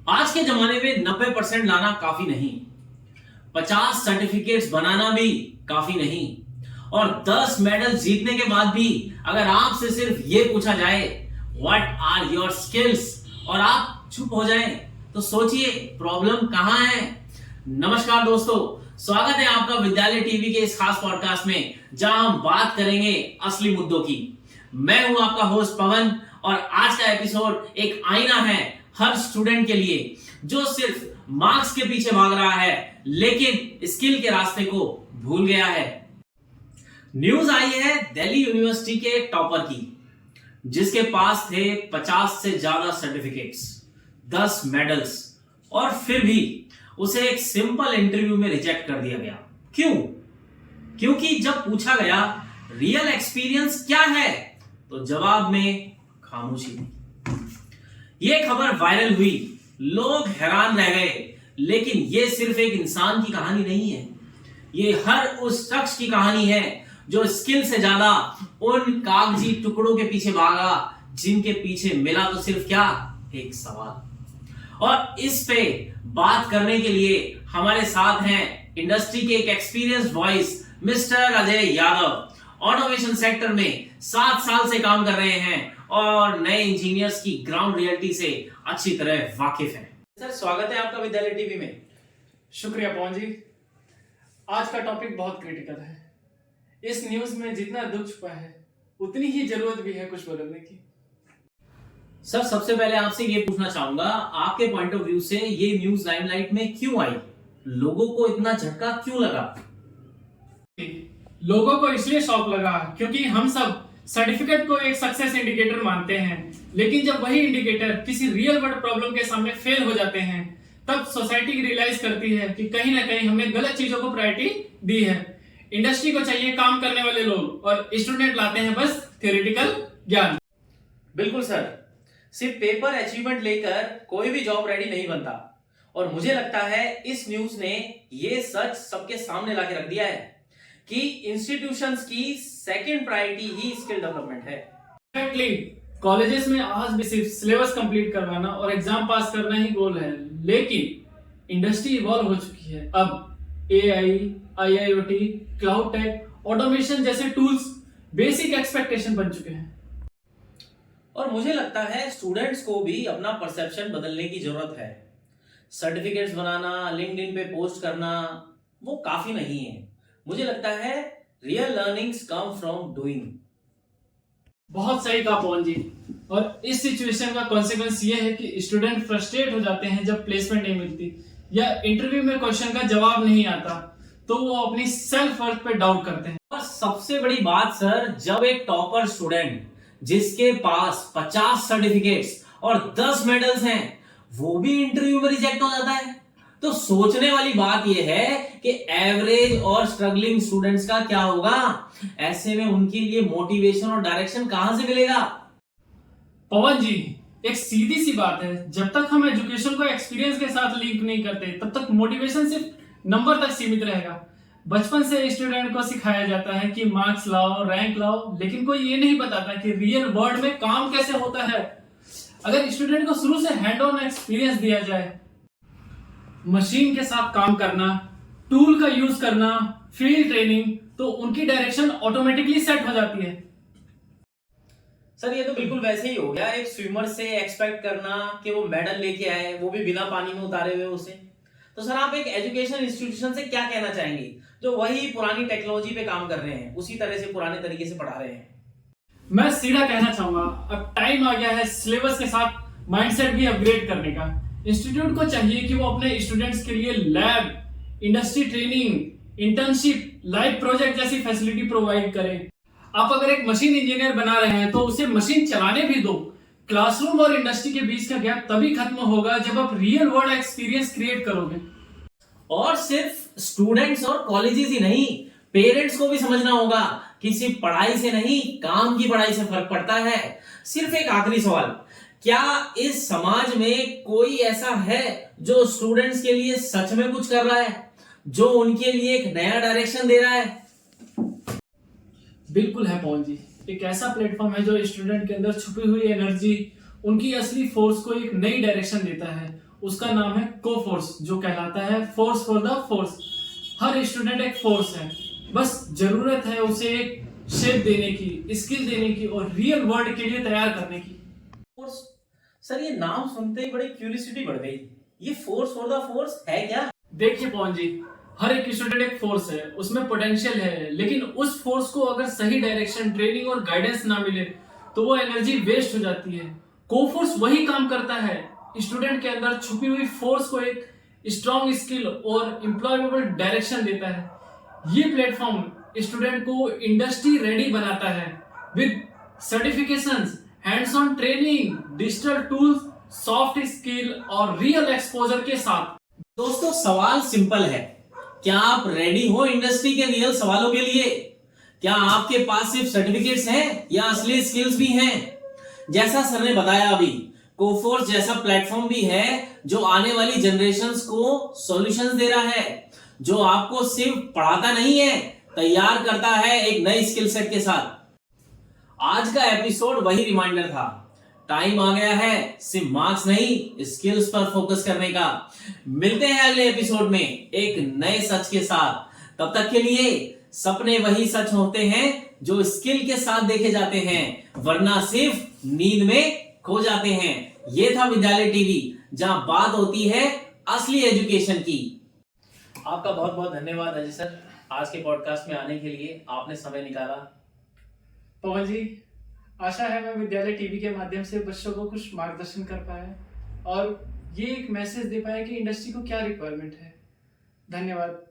आज के जमाने में 90% लाना काफी नहीं, 50 सर्टिफिकेट्स बनाना भी काफी नहीं, और 10 मेडल जीतने के बाद भी अगर आपसे सिर्फ ये पूछा जाए व्हाट आर योर स्किल्स और आप चुप हो जाएं, तो सोचिए प्रॉब्लम कहां है। नमस्कार दोस्तों, स्वागत है आपका विद्यालय टीवी के इस खास पॉडकास्ट में, जहां हम बात करेंगे असली मुद्दों की। मैं हूं आपका होस्ट पवन, और आज का एपिसोड एक आईना है हर स्टूडेंट के लिए जो सिर्फ मार्क्स के पीछे भाग रहा है लेकिन स्किल के रास्ते को भूल गया है। न्यूज आई है दिल्ली यूनिवर्सिटी के टॉपर की, जिसके पास थे 50 से ज्यादा सर्टिफिकेट्स, 10 मेडल्स, और फिर भी उसे एक सिंपल इंटरव्यू में रिजेक्ट कर दिया गया। क्यों? क्योंकि जब पूछा गया रियल एक्सपीरियंस क्या है, तो जवाब में खामोशी थी। यह खबर वायरल हुई, लोग हैरान रह गए, लेकिन यह सिर्फ एक इंसान की कहानी नहीं है, यह हर उस शख्स की कहानी है जो स्किल से ज्यादा उन कागजी टुकड़ों के पीछे भागा जिनके पीछे मिला तो सिर्फ क्या, एक सवाल। और इस पे बात करने के लिए हमारे साथ हैं इंडस्ट्री के एक experienced voice mister Ajay Yadav. Automation sector में 7 साल से काम कर रहे हैं और नए इंजीनियर्स की ग्राउंड रियलिटी से अच्छी तरह वाकिफ हैं। सर, स्वागत है आपका विद्यालय टीवी में। शुक्रिया पवन जी। आज का टॉपिक बहुत क्रिटिकल है। इस न्यूज में जितना दुख छुपा है उतनी ही जरूरत भी है कुछ बदलने की। सर, सबसे पहले आपसे ये पूछना चाहूंगा, आपके पॉइंट ऑफ व्यू से ये न्यूज लाइमलाइट में क्यों आई? लोगों को इतना झटका क्यों लगा? लोगों को इसलिए शॉक लगा क्योंकि हम सब सर्टिफिकेट को एक सक्सेस इंडिकेटर मानते हैं, लेकिन जब वही इंडिकेटर किसी रियल वर्ल्ड प्रॉब्लम के सामने फेल हो जाते हैं, तब सोसाइटी रियलाइज करती है कि कहीं ना कहीं हमने गलत चीजों को प्रायोरिटी दी है। इंडस्ट्री को चाहिए काम करने वाले लोग, और स्टूडेंट लाते हैं बस थियोरेटिकल ज्ञान। बिल्कुल सर, सिर्फ पेपर अचीवमेंट लेकर कोई भी जॉब रेडी नहीं बनता, और मुझे लगता है इस न्यूज ने ये सच सबके सामने लाके रख दिया है कि इंस्टीट्यूशंस की सेकंड प्रायोरिटी ही स्किल डेवलपमेंट है। एग्जैक्टली, कॉलेजेस में आज भी सिर्फ सिलेबस कंप्लीट करवाना और एग्जाम पास करना ही गोल है, लेकिन इंडस्ट्री इवॉल्व हो चुकी है। अब AI, IIOT, cloud tech, automation जैसे टूल्स बेसिक एक्सपेक्टेशन बन चुके हैं। और मुझे लगता है स्टूडेंट्स को भी अपना परसेप्शन बदलने की जरूरत है। सर्टिफिकेट्स बनाना, लिंक्डइन पे पोस्ट करना वो काफी नहीं है। मुझे लगता है real learnings come from doing. बहुत सही कहा पवन जी। और इस सिचुएशन का कॉन्सिक्वेंस ये है कि स्टूडेंट फ्रस्ट्रेट हो जाते हैं जब प्लेसमेंट नहीं मिलती या इंटरव्यू में क्वेश्चन का जवाब नहीं आता, तो वो अपनी सेल्फ वर्थ पे डाउट करते हैं। और सबसे बड़ी बात सर, जब एक टॉपर स्टूडेंट जिसके पास 50 सर्टिफिकेट्स और 10 मेडल्स हैं, वो भी इंटरव्यू में रिजेक्ट हो जाता है, तो सोचने वाली बात यह है कि एवरेज और स्ट्रगलिंग स्टूडेंट्स का क्या होगा। ऐसे में उनके लिए मोटिवेशन और डायरेक्शन कहां से मिलेगा? पवन जी, एक सीधी सी बात है, जब तक हम एजुकेशन को एक्सपीरियंस के साथ लिंक नहीं करते, तब तक मोटिवेशन सिर्फ नंबर तक सीमित रहेगा। बचपन से स्टूडेंट को सिखाया जाता है कि मार्क्स लाओ, रैंक लाओ, लेकिन कोई ये नहीं बताता कि रियल वर्ल्ड में काम कैसे होता है। अगर स्टूडेंट को शुरू से हैंड ऑन एक्सपीरियंस दिया जाए, मशीन के साथ काम करना, टूल का यूज करना, फील्ड ट्रेनिंग, तो उनकी डायरेक्शन ऑटोमेटिकली सेट हो जाती है। सर, ये तो बिल्कुल वैसे ही हो गया, एक स्विमर से एक्सपेक्ट करना कि वो मेडल लेके आए, वो भी बिना पानी में उतारे हुए उसे। तो सर, आप एक एजुकेशन इंस्टीट्यूशन से क्या कहना चाहेंगे जो वही पुरानी टेक्नोलॉजी पे काम कर रहे हैं, उसी तरह से पुराने तरीके से पढ़ा रहे हैं? मैं सीधा कहना चाहूंगा, अब टाइम आ गया है सिलेबस के साथ माइंडसेट भी अपग्रेड करने का। इंस्टीट्यूट को चाहिए कि वो अपने स्टूडेंट्स के लिए lab, industry training, internship, live project जैसी फैसिलिटी प्रोवाइड करें। आप अगर एक मशीन इंजीनियर बना रहे हैं तो उसे मशीन चलाने भी दो। क्लासरूम और इंडस्ट्री के बीच का गैप तभी खत्म होगा जब आप रियल वर्ल्ड एक्सपीरियंस क्रिएट करोगे। और सिर्फ स्टूडेंट्स और कॉलेजेस ही नहीं, पेरेंट्स को भी समझना होगा कि सिर्फ पढ़ाई से नहीं, काम की पढ़ाई से फर्क पड़ता है। सिर्फ एक आखिरी सवाल, क्या इस समाज में कोई ऐसा है जो स्टूडेंट्स के लिए सच में कुछ कर रहा है, जो उनके लिए एक नया डायरेक्शन दे रहा है? बिल्कुल है पवन जी। एक ऐसा प्लेटफॉर्म है जो स्टूडेंट के अंदर छुपी हुई एनर्जी, उनकी असली फोर्स को एक नई डायरेक्शन देता है। उसका नाम है कोफोर्स, जो कहलाता है force for the force. Her student एक फोर्स है, बस जरूरत है उसे एक शेप देने की, स्किल देने की और रियल वर्ल्ड के लिए तैयार करने की। फोर्स, सर ये नाम सुनते ही बड़ी क्यूरियोसिटी बढ़ गई। ये फोर्स फॉर द फोर्स है क्या? देखिए पवन जी, हर एक स्टूडेंट एक फोर्स है, उसमें पोटेंशियल है, लेकिन उस फोर्स को अगर सही डायरेक्शन, ट्रेनिंग और गाइडेंस ना मिले तो वो एनर्जी वेस्ट हो जाती है। कोफोर्स वही काम करता है, स्टूडेंट के अंदर छुपी हुई फोर्स को एक स्ट्रॉन्ग स्किल और एम्प्लॉयबल डायरेक्शन देता है। ये प्लेटफॉर्म स्टूडेंट को इंडस्ट्री रेडी बनाता है with certifications, hands on training, digital tools, soft skill और रियल एक्सपोजर के साथ। दोस्तों सवाल सिंपल है, क्या आप रेडी हो इंडस्ट्री के रियल सवालों के लिए? क्या आपके पास सिर्फ सर्टिफिकेट्स हैं या असली स्किल्स भी हैं? जैसा सर ने बताया अभी, कोफोर्स जैसा प्लेटफॉर्म भी है जो आने वाली जनरेशंस को सॉल्यूशंस दे रहा है, जो आपको सिर्फ पढ़ाता नहीं है, तैयार करता है एक नई स्किल सेट के साथ। आज का एपिसोड वही रिमाइंडर था, टाइम आ गया है सिर्फ मार्क्स नहीं, स्किल्स पर फोकस करने का। मिलते हैं अगले एपिसोड में एक नए सच के साथ। तब तक के लिए सपने वही सच होते हैं जो स्किल के साथ देखे जाते हैं, वरना सिर्फ नींद में खो जाते हैं। ये था विद्यालय टीवी, जहां बात होती है असली एजुकेशन की। आपका बहुत बहुत धन्यवाद अजय सर, आज के पॉडकास्ट में आने के लिए आपने समय निकाला। पवन जी, आशा है मैं विद्यालय टीवी के माध्यम से बच्चों को कुछ मार्गदर्शन कर पाया और ये एक मैसेज दे पाया कि इंडस्ट्री को क्या रिक्वायरमेंट है। धन्यवाद।